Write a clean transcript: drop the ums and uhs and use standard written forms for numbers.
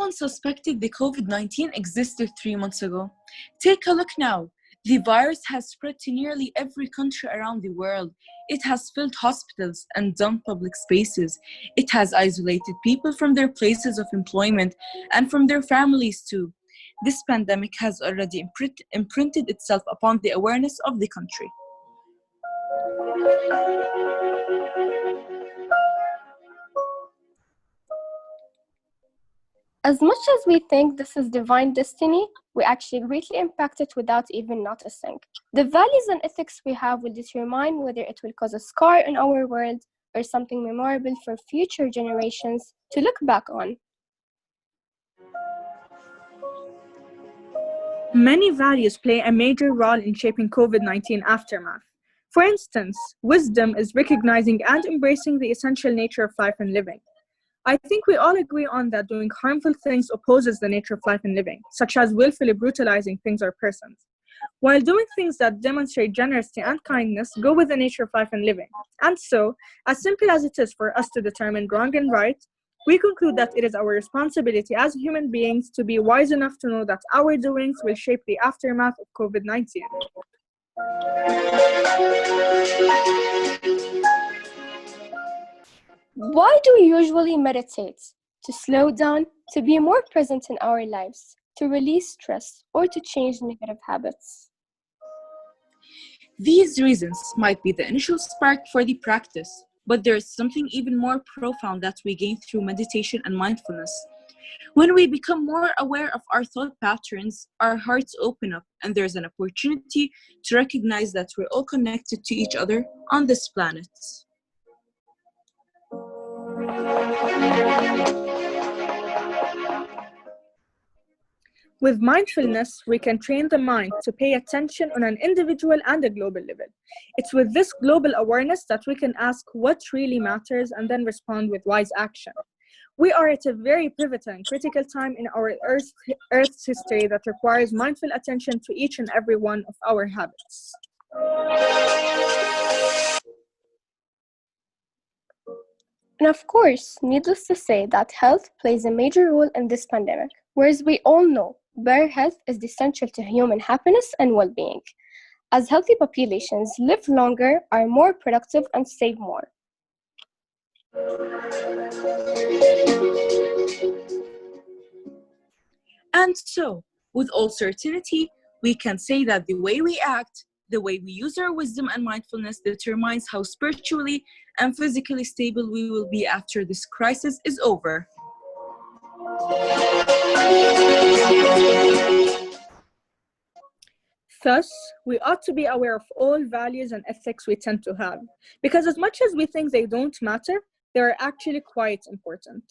one suspected the COVID-19 existed 3 months ago. Take a look now. The virus has spread to nearly every country around the world. It has filled hospitals and done public spaces. It has isolated people from their places of employment and from their families too. This pandemic has already imprinted itself upon the awareness of the country. As much as we think this is divine destiny, we actually greatly impact it without even noticing. The values and ethics we have will determine whether it will cause a scar in our world or something memorable for future generations to look back on. Many values play a major role in shaping COVID-19 aftermath. For instance, wisdom is recognizing and embracing the essential nature of life and living. I think we all agree on that doing harmful things opposes the nature of life and living, such as willfully brutalizing things or persons, while doing things that demonstrate generosity and kindness go with the nature of life and living. And so, as simple as it is for us to determine wrong and right, we conclude that it is our responsibility as human beings to be wise enough to know that our doings will shape the aftermath of COVID-19. Why do we usually meditate? To slow down, to be more present in our lives, to release stress, or to change negative habits. These reasons might be the initial spark for the practice, but there is something even more profound that we gain through meditation and mindfulness. When we become more aware of our thought patterns, our hearts open up, and there's an opportunity to recognize that we're all connected to each other on this planet. With mindfulness, we can train the mind to pay attention on an individual and a global level. It's with this global awareness that we can ask what really matters and then respond with wise action. We are at a very pivotal and critical time in our Earth's history that requires mindful attention to each and every one of our habits. And of course, needless to say that health plays a major role in this pandemic, whereas we all know better health is essential to human happiness and well-being, as healthy populations live longer, are more productive, and save more. And so, with all certainty, we can say that the way we act, the way we use our wisdom and mindfulness determines how spiritually and physically stable we will be after this crisis is over. Thus, we ought to be aware of all values and ethics we tend to have, because as much as we think they don't matter, they are actually quite important.